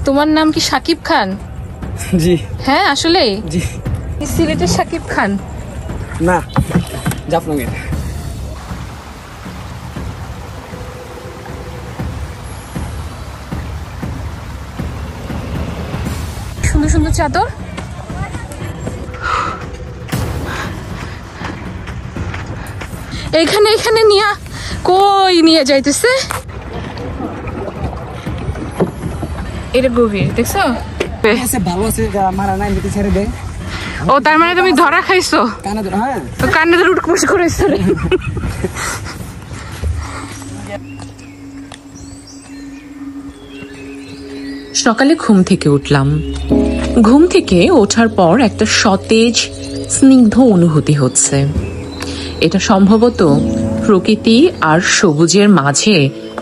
তোমার নাম কি শাকিব খান? জি। হ্যাঁ আসলে জি। সিলেটের শাকিব খান না, জাফলংয়ের। সুন্দর সুন্দর চাদর। এখানে এখানে নিয়ে কই নিয়ে যাইতেছে? এটা গভীর, দেখছো? ভালো আছে, মারা নাই, মিটি ছেড়ে দে। ও তার মানে তুমি ধরা খাইছো? কানে ধরে, হ্যাঁ তো কানে ধরে উঠকুস করেছো রে। সকালে ঘুম থেকে উঠলাম। ঘুম থেকে ওঠার পর একটা সতেজ স্নিগ্ধ অনুভূতি হচ্ছে। এটা সম্ভবত প্রকৃতি আর সবুজের মাঝে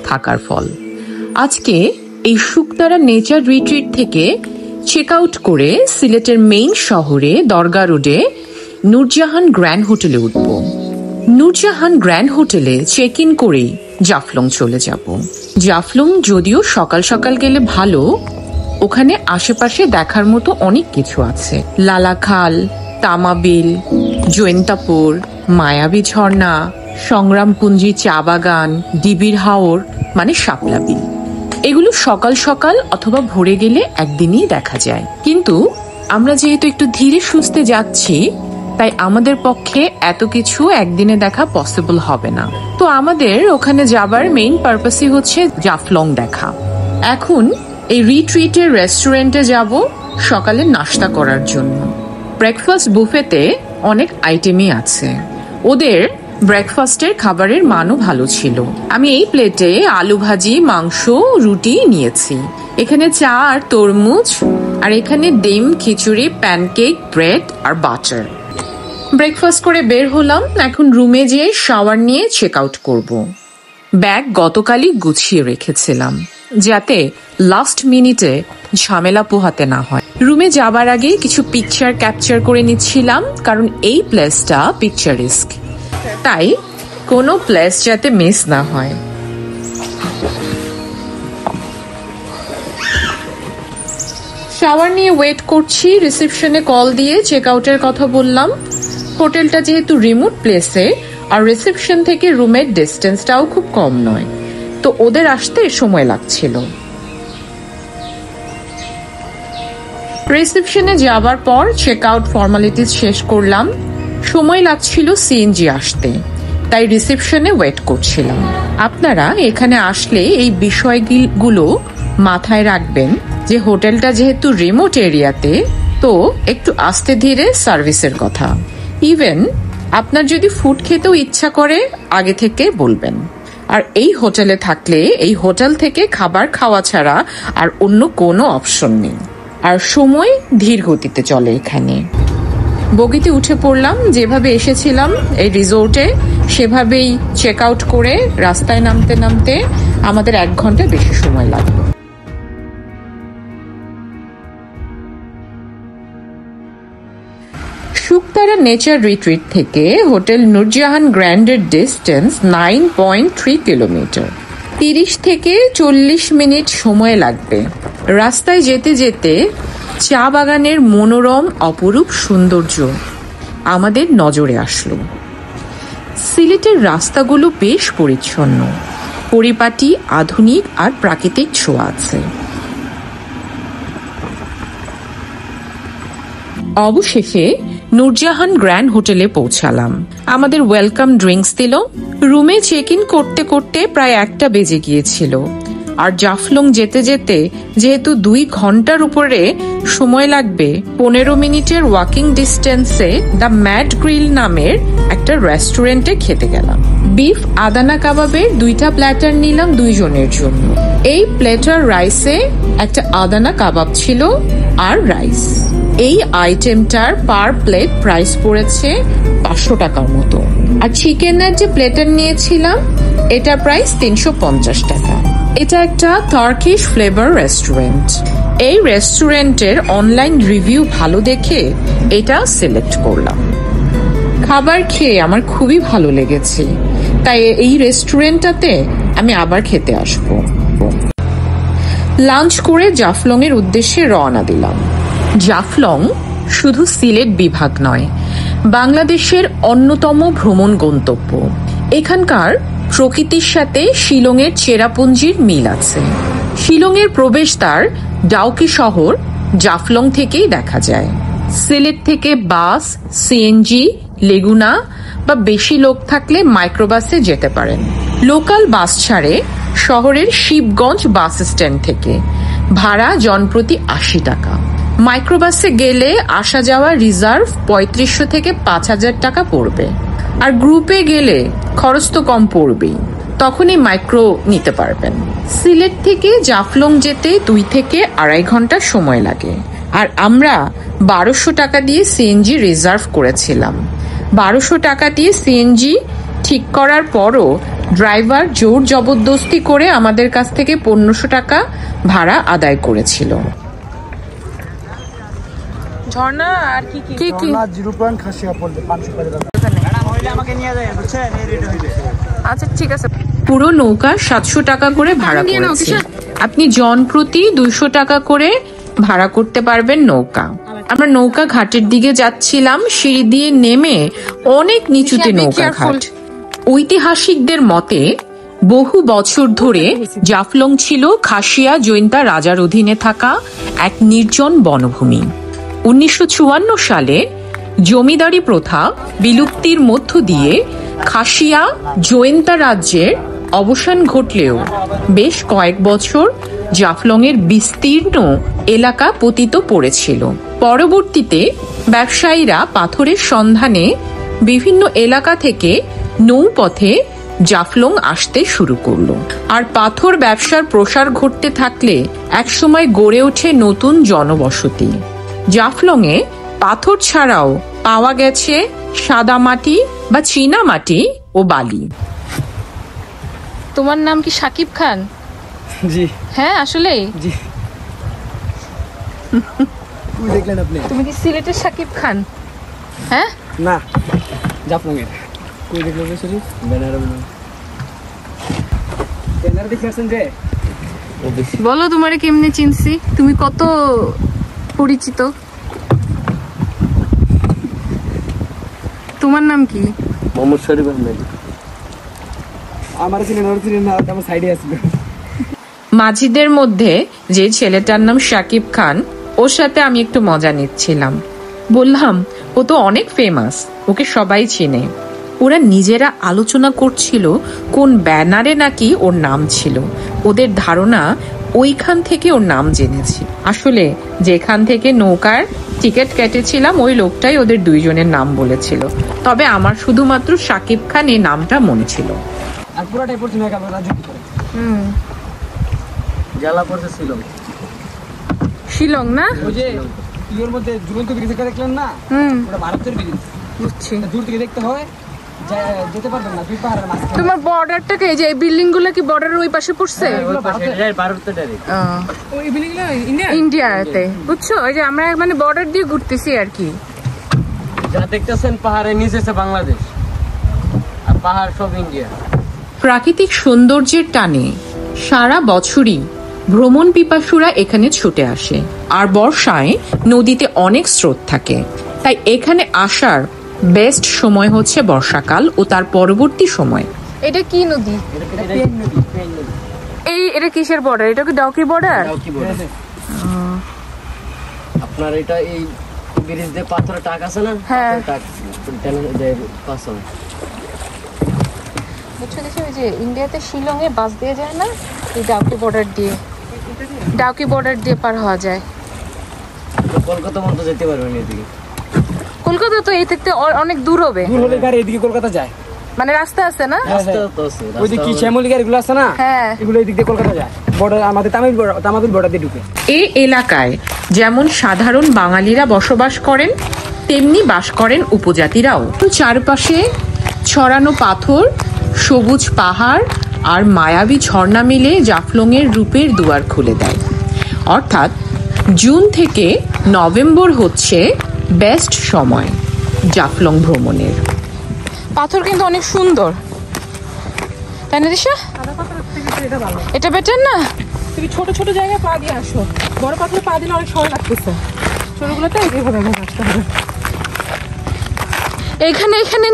থাকার ফল। আজকে এই শুকতারা নেচার রিট্রিট থেকে চেক আউট করে সিলেটের মেইন শহরে দরগা রোডে নূরজাহান গ্র্যান্ড হোটেলে উঠব। নূরজাহান গ্র্যান্ড হোটেলে চেক ইন করেই জাফলং চলে যাব। জাফলং যদিও সকাল সকাল গেলে ভালো, ওখানে আশেপাশে দেখার মতো অনেক কিছু আছে। লালাখাল, তামাবিল, জৈন্তাপুর, মায়াবী ঝর্ণা, সংগ্রামপুঞ্জি চা বাগান, ডিবির হাওর মানে শাপলা বিল। এগুলো সকাল সকাল অথবা ভোরে গেলে একদিনই দেখা যায়। কিন্তু আমরা যেহেতু একটু ধীরে সুস্থে যাচ্ছি, তাই আমাদের পক্ষে এত কিছু একদিনে দেখা পসিবল হবে না। তো আমাদের ওখানে যাবার মেইন পারপাসই হচ্ছে জাফলং দেখা। এখন এই রিট্রিটের রেস্টুরেন্টে যাব সকালে নাস্তা করার জন্য। ব্রেকফাস্ট বুফেতে অনেক আইটেমই আছে। ওদের ব্রেকফাস্টের খাবারের মানও ভালো ছিল। আমি এই প্লেটে আলু ভাজি, মাংস, রুটি নিয়েছি। এখানে চা আর তরমুজ, আর এখানে ডিম, খিচুড়ি, প্যানকেক, ব্রেড আর বাটার। ব্রেকফাস্ট করে বের হলাম। এখন রুমে যেয়ে শাওয়ার নিয়ে চেক আউট করবো। ব্যাগ গতকালই গুছিয়ে রেখেছিলাম যাতে লাস্ট মিনিটে ঝামেলা পোহাতে না হয়। রুমে যাবার আগে কিছু পিকচার ক্যাপচার করে নিচ্ছিলাম, কারণ এই প্লেসটা পিকচারিস্ক, তাই কোনো প্লেস যাতে মিস না হয়। শাওয়ার নিয়ে ওয়েট করছি। রিসেপশনে কল দিয়ে চেক আউটের কথা বললাম। হোটেলটা যেহেতু রিমোট প্লেসে আর রিসেপশন থেকে রুমের ডিস্টেন্সটাও খুব কম নয়, তো ওদের আসতে সময় লাগছিল। রিসেপশনে যাবার পর চেক আউট ফর্মালিটিস শেষ করলাম। সময় লাগছিল সিএনজি আসতে, তাই রিসেপশনে ওয়েট করছিলাম। আপনারা এখানে আসলে এই বিষয়গুলো মাথায় রাখবেন যে হোটেলটা যেহেতু রিমোট এরিয়াতে, তো একটু আস্তে ধীরে সার্ভিসের কথা। ইভেন আপনার যদি ফুড খেতেও ইচ্ছা করে আগে থেকে বলবেন। আর এই হোটেলে থাকলে এই হোটেল থেকে খাবার খাওয়া ছাড়া আর অন্য কোনো অপশন নেই। আর সময় ধীর গতিতে চলে এখানে। বগিতে উঠে পড়লাম। যেভাবে এসেছিলাম এই রিসোর্টে সেভাবেই চেক আউট করে রাস্তায় নামতে নামতে আমাদের 1 ঘন্টা বেশি সময় লাগলো। শুকতারা নেচার রিট্রিট থেকে হোটেল নূরজাহান গ্র্যান্ডের ডিস্টেন্স 9.3 কিলোমিটার। 30 থেকে 40 মিনিট সময় লাগবে। রাস্তায় যেতে যেতে চা বাগানের মনোরম অপরূপ সৌন্দর্য আমাদের নজরে আসলো। সিলেটের রাস্তাগুলো বেশ পরিচ্ছন্ন, পরিপাটি, আধুনিক আর প্রাকৃতিক ছোঁয়া আছে। অবশেষে নূরজাহান গ্র্যান্ড হোটেলে পৌঁছালাম। আমাদের ওয়েলকাম ড্রিঙ্কস দিল। রুমে চেক ইন করতে করতে প্রায় 1টা বেজে গিয়েছিল। আর জাফলং যেতে যেতে যেহেতু 2 ঘন্টার উপরে সময় লাগবে, 15 মিনিটের ওয়াকিং ডিস্টেন্সে দ্য ম্যাড গ্রিল নামের একটা রেস্টুরেন্টে খেতে গেলাম। বিফ আদানা কাবাবের 2টা প্ল্যাটার নিলাম 2 জনের জন্য। এই প্ল্যাটার রাইসে একটা আদানা কাবাব ছিল আর রাইস। এই আইটেমটার পার প্লেট প্রাইস পড়েছে 500 টাকার মতো। আর চিকেনের যে প্লেটার নিয়েছিলাম এটা প্রাইস 350 টাকা। এটা একটা টার্কিশ ফ্লেভার রেস্টুরেন্ট। এই রেস্টুরেন্টের অনলাইন রিভিউ ভালো দেখে এটা সিলেক্ট করলাম। খাবার খেয়ে আমার খুবই ভালো লেগেছে, তাই এই রেস্টুরেন্টটাতে আমি আবার খেতে আসবো। লাঞ্চ করে জাফলং এর উদ্দেশ্যে রওনা দিলাম। জাফলং শুধু সিলেট বিভাগ নয়, বাংলাদেশের অন্যতম ভ্রমণ গন্তব্য। এখানকার প্রকৃতির সাথে শিলংয়ের চেরাপুঞ্জির মিল আছে। শিলংয়ের প্রবেশদ্বার ডাউকি শহর জাফলং থেকেই দেখা যায়। সিলেট থেকে বাস, সিএনজি, লেগুনা বা বেশি লোক থাকলে মাইক্রোবাসে যেতে পারেন। লোকাল বাস ছাড়ে শহরের শিবগঞ্জ বাস স্ট্যান্ড থেকে, ভাড়া জনপ্রতি ৮০ টাকা। মাইক্রোবাসে গেলে আসা যাওয়া রিজার্ভ ৩৫০০ থেকে ৫০০০ টাকা পড়বে। আর গ্রুপে গেলে খরচ তো কম পড়বেই, তখনই মাইক্রো নিতে পারবেন। সিলেট থেকে জাফলং যেতে ২ থেকে ২.৫ ঘন্টা সময় লাগে। আর আমরা ১২০০ টাকা দিয়ে সিএনজি রিজার্ভ করেছিলাম। ১২০০ টাকা দিয়ে সিএনজি ঠিক করার পরও ড্রাইভার জোর জবরদস্তি করে আমাদের কাছ থেকে ১৫০০ টাকা ভাড়া আদায় করেছিল। ঝর্ণা আর কি কি কি না 0 খাসিয়া পড়বে 500 টাকা। ম্যাডাম হইলে আমাকে নিয়ে যায়, বুঝছেন? এই রেট হইবে। আচ্ছা ঠিক আছে। পুরো নৌকা ৭০০ টাকা করে ভাড়া করেছে। আপনি জন প্রতি ২০০ টাকা করে ভাড়া করতে পারবেন নৌকা। আমরা নৌকা ঘাটের দিকে যাচ্ছিলাম, সিঁড়ি দিয়ে নেমে অনেক নিচুতে নৌকা ঘাট। ঐতিহাসিকদের মতে বহু বছর ধরে জাফলং ছিল খাসিয়া জৈন্তা রাজার অধীনে থাকা এক নির্জন বনভূমি। ১৯৫৪ সালে জমিদারি প্রথা বিলুপ্তির মধ্য দিয়ে খাসিয়া জৈন্তা রাজ্যের অবসান ঘটলেও বেশ কয়েক বছর জাফলংয়ের বিস্তীর্ণ এলাকা পতিত পড়েছিল। পরবর্তীতে ব্যবসায়ীরা পাথরের সন্ধানে বিভিন্ন এলাকা থেকে নৌপথে জাফলং আসতে শুরু করলো। আর পাথর ব্যবসার প্রসার ঘটতে থাকলে একসময় গড়ে ওঠে নতুন জনবসতি। জাফলংয়ে পাথর ছাড়াও পাওয়া গেছে সাদা মাটি বা চীনা মাটি ও বালি। তোমার নাম কি শাকিব খান? জি হ্যাঁ আসলে জি। কই দেখলেন আপনি? তুমি কি সিলেটের শাকিব খান? হ্যাঁ না, জাফলং এর। কই দেখলেন সরি? ব্যানার দেখেছেন যে? বলো তোমারে কেমনে চিনছি, তুমি কত পরিচিত? তোমার নাম কি? মোহাম্মদ শরীফ আহমেদ। আমার ছিলেন না, আমার সাইডে আসবে। মাঝিদের মধ্যে যে ছেলেটার নাম শাকিব খান, ওর সাথে আমি একটু মজা নিচ্ছিলাম। বললাম ও তো অনেক ফেমাস, ওকে সবাই চিনে। ওরা নিজেরা আলোচনা করছিল কোন ব্যানারে নাকি ওর নাম ছিল। ওদের ধারণা ওইখান থেকে ওর নাম জেনেছি। আসলে যেখান থেকে নৌকার টিকিট কেটেছিলাম ওই লোকটাই ওদের দুইজনের নাম বলেছিল। তবে আমার শুধুমাত্র শাকিব খান এই নামটা মনে ছিল। আর পুরোটাই পড়ছে না কারণ রাজু কি করে? জেলা পড়ছে শিলং। শিলং না? ওই যে ইওর মধ্যে ঝুলন্ত ব্রিজটা দেখলেন না? ওটা ভারতের ব্রিজ। বুঝছি। দূর থেকে দেখতে হয়, যেতে পারবেন না, দুই পাহাড়ের মাঝখানে। তোমার বর্ডারটাকে এই যে এই বিল্ডিং গুলো কি বর্ডারের ওই পাশে পড়ছে? ভারতের ডাইরেক্ট। ওই বিল্ডিং গুলো ইন্ডিয়াতে, বুঝছো? ওই যে আমরা মানে বর্ডার দিয়ে ঘুরতেছি আর কি। যা দেখতেছেন পাহাড়ের নিচে আছে বাংলাদেশ, আর পাহাড় সব ইন্ডিয়া। প্রাকৃতিক সৌন্দর্যের টানে সারা বছরই ভ্রমণ পিপাসুরা এখানে ছুটে আসে। আর বর্ষায় নদীতে অনেক স্রোত থাকে, তাই এখানে আসার বেস্ট সময় হচ্ছে বর্ষাকাল ও তার পরবর্তী সময়। এটা কি নদী? এই এটা কিসের বর্ডার? এটা কি ডাউকি বর্ডার? আপনার এটা এই ব্রিজ দিয়ে পাথরের টাক আছে না? হ্যাঁ। বুঝছো দেখো, ওই যে ইন্ডিয়াতে শিলং এ বাস দিয়ে যায় না, এই ডাউকি বর্ডার দিয়ে পার হওয়া যায়। কলকাতা মতো যেতে পারবেন এদিকে। কলকাতা তো এই থেকে অনেক দূর হবে। দূর হলে গাড়ি এদিকে কলকাতা যায়, মানে রাস্তা আছে না? রাস্তা তো আছে। ওইদিকে কি শ্যামলী গাড়িগুলো আছে না? হ্যাঁ, এগুলো এদিক দিয়ে কলকাতা যায়। বর্ডার আমাদের তামিল বর্ডার দিয়ে ঢুকে। এই এলাকায় যেমন সাধারণ বাঙালিরা বসবাস করেন, তেমনি বাস করেন উপজাতিরাও। চারপাশে ছড়ানো পাথর, সবুজ পাহাড় আর মায়াবী ঝর্ণা মিলে জাফলংয়ের রূপের দুয়ার খুলে দেয়। অর্থাৎ জুন থেকে নভেম্বর হচ্ছে বেস্ট সময় জাফলং ভ্রমণের। পাথর কিন্তু অনেক সুন্দর, তাই না দিশা? এটা বেটার না? তুমি ছোট ছোট জায়গায় পা দিয়ে আসো, বড় পাথরে পা দিলে অনেক সময় লাগতেছে, ছোটগুলোতে এইভাবে আসতে হবে। এখানে এখানে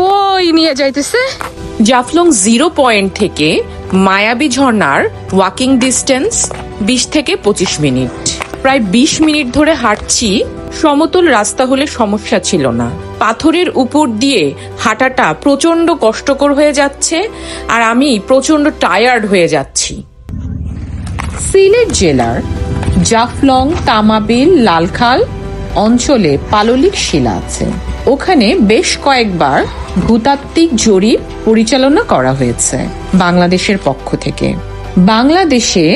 কই নিয়ে যাইতেছে। জাফলং 0 পয়েন্ট থেকে মায়াবী ঝর্ণার ওয়াকিং ডিস্টেন্স 20 থেকে 25 মিনিট। প্রায় 20 মিনিট ধরে হাঁটছি। সমতল রাস্তা হলে সমস্যা ছিল না, পাথরের উপর দিয়ে হাঁটাটা প্রচন্ড কষ্টকর হয়ে যাচ্ছে আর আমি প্রচন্ড টায়ার্ড হয়ে যাচ্ছি। সিলেট জেলার জাফলং, তামাবিল, লালখাল অঞ্চলে পাললিক শিলা আছে। ওখানে বেশ কয়েকবার ভূতাত্ত্বিক জরিপ পরিচালনা করা হয়েছে বাংলাদেশের পক্ষ থেকে। বাংলাদেশে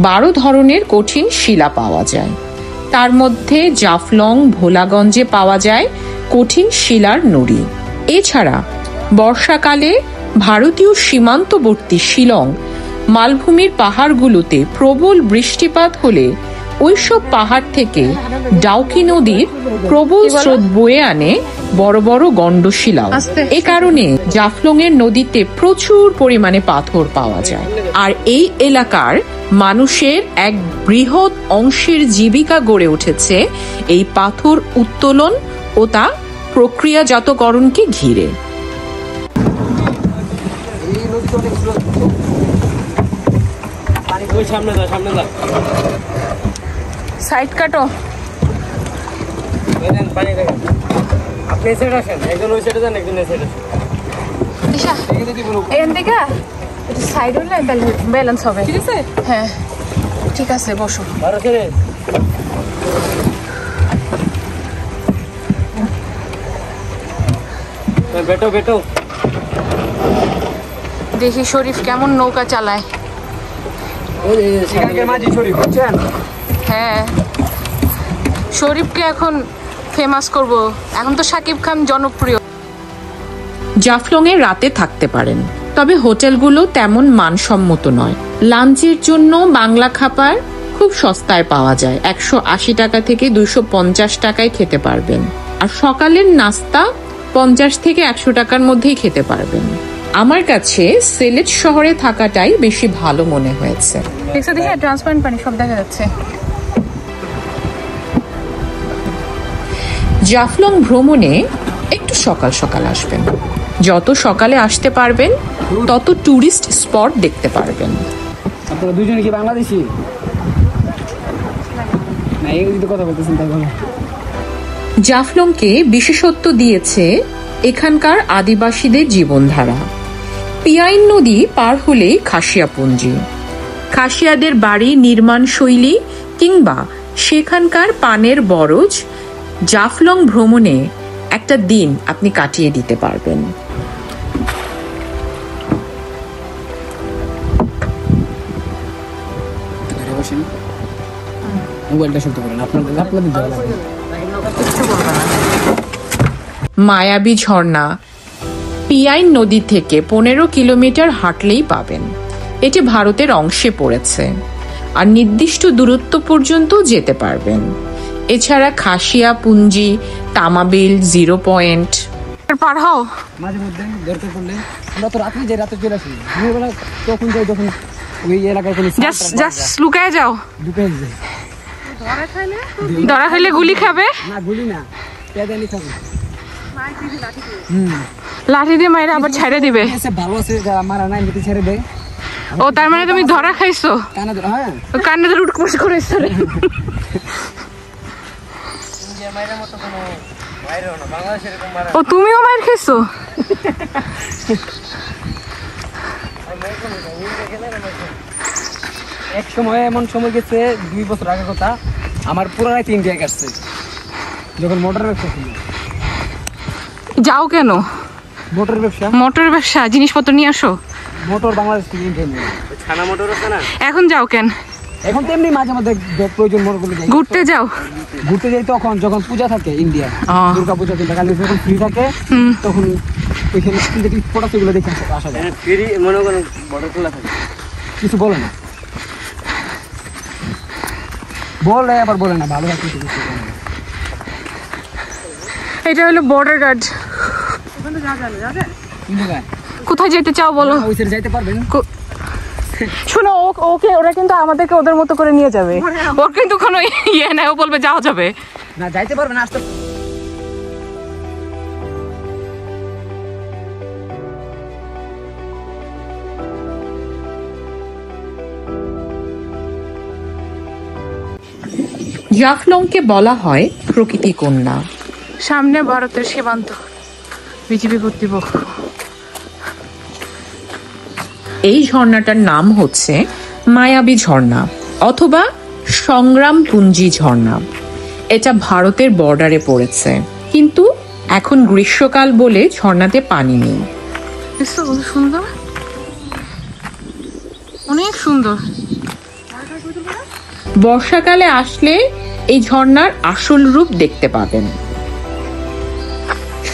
12 ধরনের কঠিন শিলা পাওয়া যায়, তার মধ্যে জাফলং, ভোলাগঞ্জে পাওয়া যায় কঠিন শিলার নুড়ি। এছাড়া বর্ষাকালে ভারতীয় সীমান্তবর্তী শিলং মালভূমির পাহাড়গুলোতে প্রবল বৃষ্টিপাত হলে ওইসব পাহাড় থেকে ডাউকি নদীর প্রবল স্রোত বয়ে আনে বড় বড় গণ্ডশিলাও। এ কারণে জাফলং এর নদীতে প্রচুর পরিমাণে পাথর পাওয়া যায়। আর এই এলাকার মানুষের এক বৃহৎ অংশের জীবিকা গড়ে উঠেছে এই পাথর উত্তোলন ও তা প্রক্রিয়াজাতকরণকে ঘিরে। সাইড কাটো। আপনি এই সাইড আসেন, একজন ওই সাইডে যান, একজন এই সাইডে আসেন। এখান থেকে সাইড হলে তাহলে ব্যালেন্স হবে। ঠিক আছে, হ্যাঁ ঠিক আছে, বসো। বেটো বেটো। দেখি শরীফ কেমন নৌকা চালায়। হ্যাঁ, শরীফকে এখন ফেমাস করব, এখন তো শাকিব খান জনপ্রিয়। জাফলং এ রাতে থাকতে পারেন, তবে হোটেলগুলো তেমন মানসম্মত নয়। লাঞ্চের জন্য বাংলা খাবার খুব সস্তায় পাওয়া যায়, 180 টাকা থেকে 250 টাকায় খেতে পারবেন। আর সকালের নাস্তা 50 থেকে 100 টাকার মধ্যেই খেতে পারবেন। আমার কাছে সিলেট শহরে থাকাটাই বেশি ভালো মনে হয়েছে। দেখে ট্রান্সপারেন্ট পানি সব দেখা যাচ্ছে। জাফলং ভ্রমণে একটু সকাল সকাল আসবেন। যত সকালে আসতে পারবেন তত টুরিস্ট স্পট দেখতে পারবেন। আপনারা দুজনে কি বাংলাদেশি? না, ইংরেজিতে কথা বলতেছেন তাই বলো। জাফলংকে বিশেষত্ব দিয়েছে এখানকার আদিবাসীদের জীবনধারা। পিয়াইন নদী পার হলেই খাসিয়াপুঞ্জি। খাসিয়াদের বাড়ি নির্মাণ শৈলী কিংবা সেখানকার পানের বরজ জাফলং ভ্রমণে একটা দিন আপনি কাটিয়ে দিতে পারবেন। মায়াবী ঝর্ণা পিয়াইন নদী থেকে 15 কিলোমিটার হাঁটলেই পাবেন। এটি ভারতের অংশে পড়েছে আর নির্দিষ্ট দূরত্ব পর্যন্ত যেতে পারবেন। এছাড়া খাসিয়া পুঞ্জি, তামাবিল, 0 পয়েন্ট পার হও। মাঝে মধ্যে দরকার পড়লে আমরা তো রাতে যাই, রাতে চলে আসি। দিনের তখন যাই, যখন ওই এলাকায় কোনো জাস্ট লুকায় যাও। ঢুকে যাই। ধরা খাইলে গুলি খাবে না, গুলি না, পেদানি খাবে। লাঠি দিয়ে মাইরা আবার ছেড়ে দিবে। ভালো আছে, যারা মারা নাই এমনিতে ছেড়ে দেয়। ও তার মানে তুমি ধরা খাইছো? হ্যাঁ, কানে ধরে উঠকোস করেছো। ও তুমিও মাইর খাইছো? এক সময় এমন সময় গেছে, 2 বছর আগের কথা, আমার পুরো রাত ইন্ডিয়া কাটছে যখন মোটর ব্যবসা ছিল। যাও কেন? মোটর ব্যবসা, মোটর ব্যবসা, জিনিসপত্র নিয়ে আসো। মোটর বাংলাদেশ থেকে ইন্ডিয়া নিয়ে, ছানা মোটর আছে না। এখন যাও কেন? এখন তো এমনি মাঝে মাঝে প্রয়োজন মনে করলে যাই। ঘুরতে যাও? ঘুরতে যাই তখন যখন পূজা থাকে, ইন্ডিয়া দুর্গা পূজা কিংবা কালী যখন ফ্রি থাকে তখন ওইখানে স্পট আছে, এগুলো দেখে আসা যায়। ফ্রি মনে করেন বড় খোলা থাকে, কিছু বলে না, বলে আবার বলে না, ভালো থাকে। এটা হলো বর্ডার গার্ড। কোথায় যেতে চাও বলো? ওই সাইডে যাইতে পারবেন। শোনো ওকে ওরা কিন্তু আমাদেরকে ওদের মতো করে নিয়ে যাবে, ওর কিন্তু কোনো ইয়ে নাই, ও বলবে যাওয়া যাবে না, যাইতে পারবে না আসতে। জাফলংকে বলা হয় প্রকৃতি কন্যা। সামনে ভারতের সীমান্ত, বিজেপি কর্তৃপক্ষ। এই ঝর্ণাটার নাম হচ্ছে মায়াবী ঝর্ণা অথবা সংগ্রাম পুঞ্জি ঝর্ণা। এটা ভারতের বর্ডারে পড়েছে, কিন্তু এখন গ্রীষ্মকাল বলে ঝর্ণাতে পানি নেই। সুন্দর, অনেক সুন্দর। বর্ষাকালে আসলে এই ঝর্ণার আসল রূপ দেখতে পাবেন।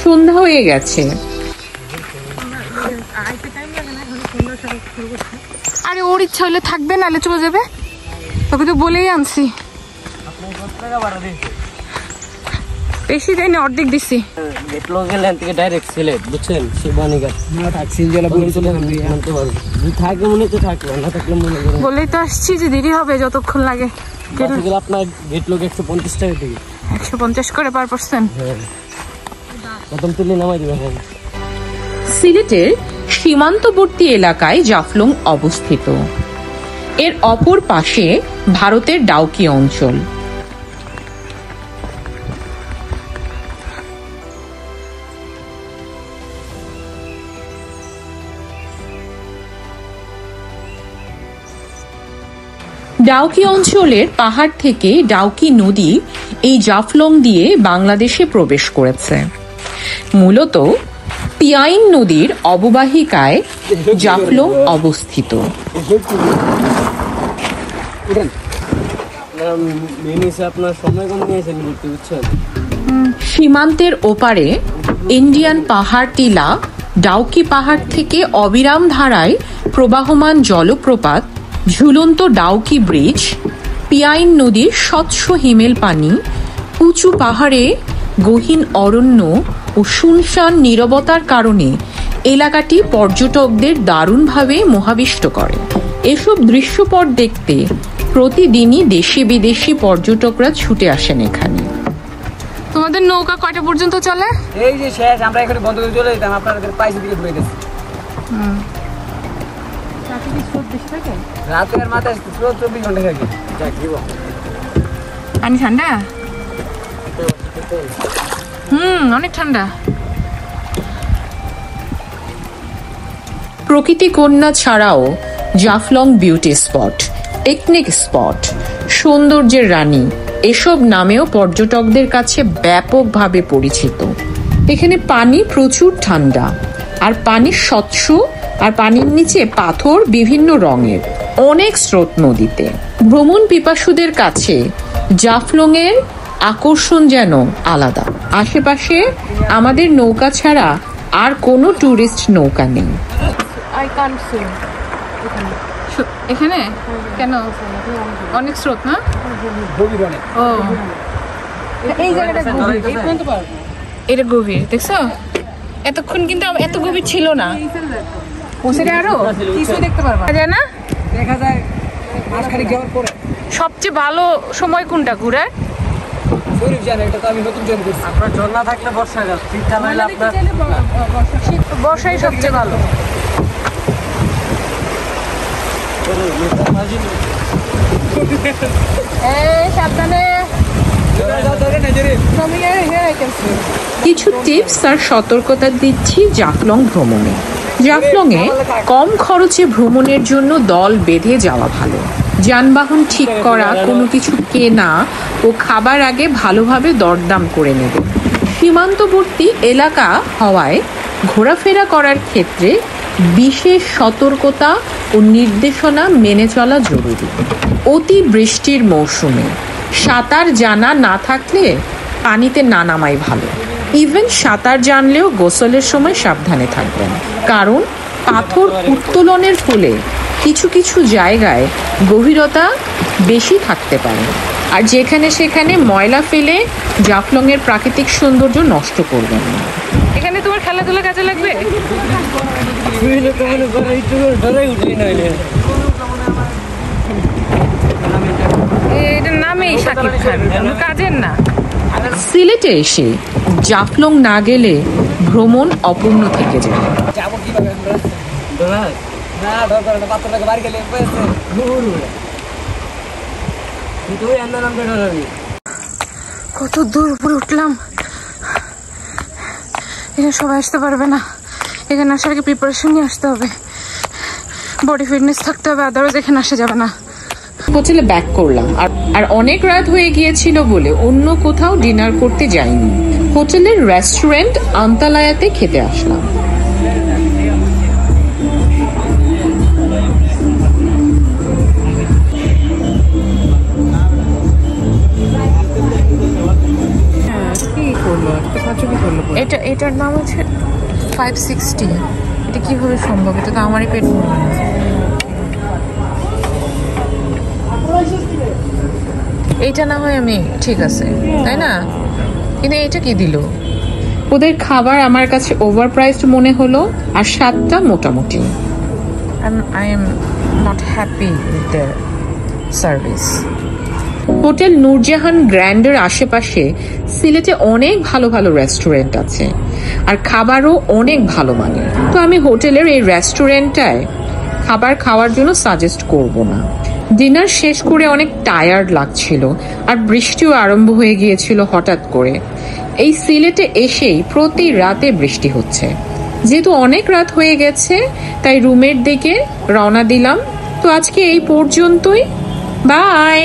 সন্ধ্যা হয়ে গেছে। আরে ওর ইচ্ছা হলে থাকবে, নাহলে চলে যাবে। তোকে তো বলেই আনছি। বেশি দেয়নি, অর্ধেক দিছি। ডাইরেক্ট সিলেট, বুঝছেন? বলেই তো আসছি যে দেরি হবে, যতক্ষণ লাগে। আপনার গেট লোক 150 টাকা থেকে 150 করে পার পার্সন। প্রথম তুলে নামাই দিবেন। সিলেটের সীমান্তবর্তী এলাকায় জাফলং অবস্থিত। এর অপর পাশে ভারতের ডাউকি অঞ্চল। ডাউকি অঞ্চলের পাহাড় থেকে ডাউকি নদী এই জাফলং দিয়ে বাংলাদেশে প্রবেশ করেছে। মূলত পিয়াইন নদীর অববাহিকায় জাফলং অবস্থিত। সীমান্তের ওপারে ইন্ডিয়ান পাহাড় টিলা ডাউকি পাহাড় থেকে অবিরাম ধারায় প্রবাহমান জলপ্রপাত, ঝুলন্ত ডাউকি ব্রিজ, পিয়াইন নদীর স্বচ্ছ হিমেল পানি, উঁচু পাহাড়ে গহীন অরণ্য ও শুনশান নীরবতার কারণে এলাকাটি পর্যটকদের দারুণভাবে মোহাবিষ্ট করে। এসব দৃশ্যপট দেখতে প্রতিদিনই দেশি বিদেশি পর্যটকরা ছুটে আসেন এখানে। তোমাদের নৌকা কয়টা পর্যন্ত চলে? এই যে শেষ, আমরা এখানে বন্ধ করে চলে যেতাম, আপনাদের পাইছে দিকে ঘুরে গেছে। রাতের মাথায় 24 ঘন্টা থাকে। পানি ঠান্ডা? অনেক ঠান্ডা। প্রকৃতি কন্যা ছাড়াও Jaflong beauty spot, picnic spot, সৌন্দর্যের রানী এসব নামেও পর্যটকদের কাছে ব্যাপকভাবে পরিচিত। এখানে পানি প্রচুর ঠান্ডা, আর পানি স্বচ্ছ, আর পানির নিচে পাথর বিভিন্ন রঙের, অনেক স্রোত নদীতে। ভ্রমণ পিপাসুদের কাছে জাফলং এর আকর্ষণ যেন আলাদা। আশেপাশে আমাদের নৌকা ছাড়া আর কোনো টুরিস্ট নৌকা নেই। এখানে কেন? অনেক স্রোত না? ও, এই জায়গাটা এটা গভীর, দেখছো? এতক্ষণ কিন্তু এত গভীর ছিল না। আরো কিছু দেখতে পারবা যায় না? দেখা যায় মাঝখানে যাওয়ার পরে। সবচেয়ে ভালো সময় কোনটা ঘুরে? আপনার ঝর্ণা থাকলে বর্ষাকাল, শীতকাল হলে আপনার বর্ষাই সবচেয়ে ভালো। সাবধানে। কিছু টিপস আর সতর্কতা দিচ্ছি জাফলং ভ্রমণে। জাফলংয়ে কম খরচে ভ্রমণের জন্য দল বেঁধে যাওয়া ভালো। যানবাহন ঠিক করা, কোনো কিছু কেনা ও খাবার আগে ভালোভাবে দরদাম করে নেব। সীমান্তবর্তী এলাকা হওয়ায় ঘোরাফেরা করার ক্ষেত্রে বিশেষ সতর্কতা ও নির্দেশনা মেনে চলা জরুরি। অতি বৃষ্টির মৌসুমে সাঁতার জানা না থাকলে পানিতে না নামাই ভালো। ইভেন সাঁতার জানলেও গোসলের সময় সাবধানে থাকবেন, কারণ পাথর উত্তোলনের ফলে কিছু কিছু জায়গায় গভীরতা বেশি থাকতে পারে, আর যেখানে সেখানে ময়লা ফেলে জাফলংয়ের প্রাকৃতিক সৌন্দর্য নষ্ট করবেন না। এখানে তোমার খেলাধুলা কাজে লাগবে। শাকিব খান, কোনো কাজের না। সিলেটে এসে জাফলং না গেলে ভ্রমণ অপূর্ণ থেকে যায়। যাবো কিভাবে আমরা? না দরকার না, পাত্রটাকে বাড়ি গেলে কত দূর উপরে উঠলাম, এখানে সবাই আসতে পারবে না। এখানে আসার আগে প্রিপারেশন নিয়ে আসতে হবে, বডি ফিটনেস থাকতে হবে, আদারওয়াইজ এখানে আসা যাবে না। হোটেলে ব্যাক করলাম আর অনেক রাত হয়ে গিয়েছিল বলে অন্য কোথাও ডিনার করতে যাইনি। হোটেলের রেস্টুরেন্ট আন্তালায়াতে খেতে আসলাম। এটার নাম হচ্ছে 560। এটা কিভাবে সম্ভব? এটা তো আমারই পেট ভরবে না। এইটা না হয় আমি ঠিক আছে, তাই না? কিন্তু এটা কি দিল? ওদের খাবার আমার কাছে ওভার প্রাইসড মনে হলো, আর স্বাদটা মোটামুটি। I am not happy with their service. Hotel Nurjahan গ্র্যান্ডের আশেপাশে সিলেটে অনেক ভালো ভালো রেস্টুরেন্ট আছে, আর খাবারও অনেক ভালো মানের। তো আমি হোটেলের এই রেস্টুরেন্টটায় খাবার খাওয়ার জন্য সাজেস্ট করব না। ডিনার শেষ করে অনেক টায়ার্ড লাগছিল, আর বৃষ্টিও আরম্ভ হয়ে গিয়েছিল হঠাৎ করে। এই সিলেটে এসেই প্রতি রাতে বৃষ্টি হচ্ছে। যেহেতু অনেক রাত হয়ে গেছে, তাই রুমের দিকে রওনা দিলাম। তো আজকে এই পর্যন্তই, বাই।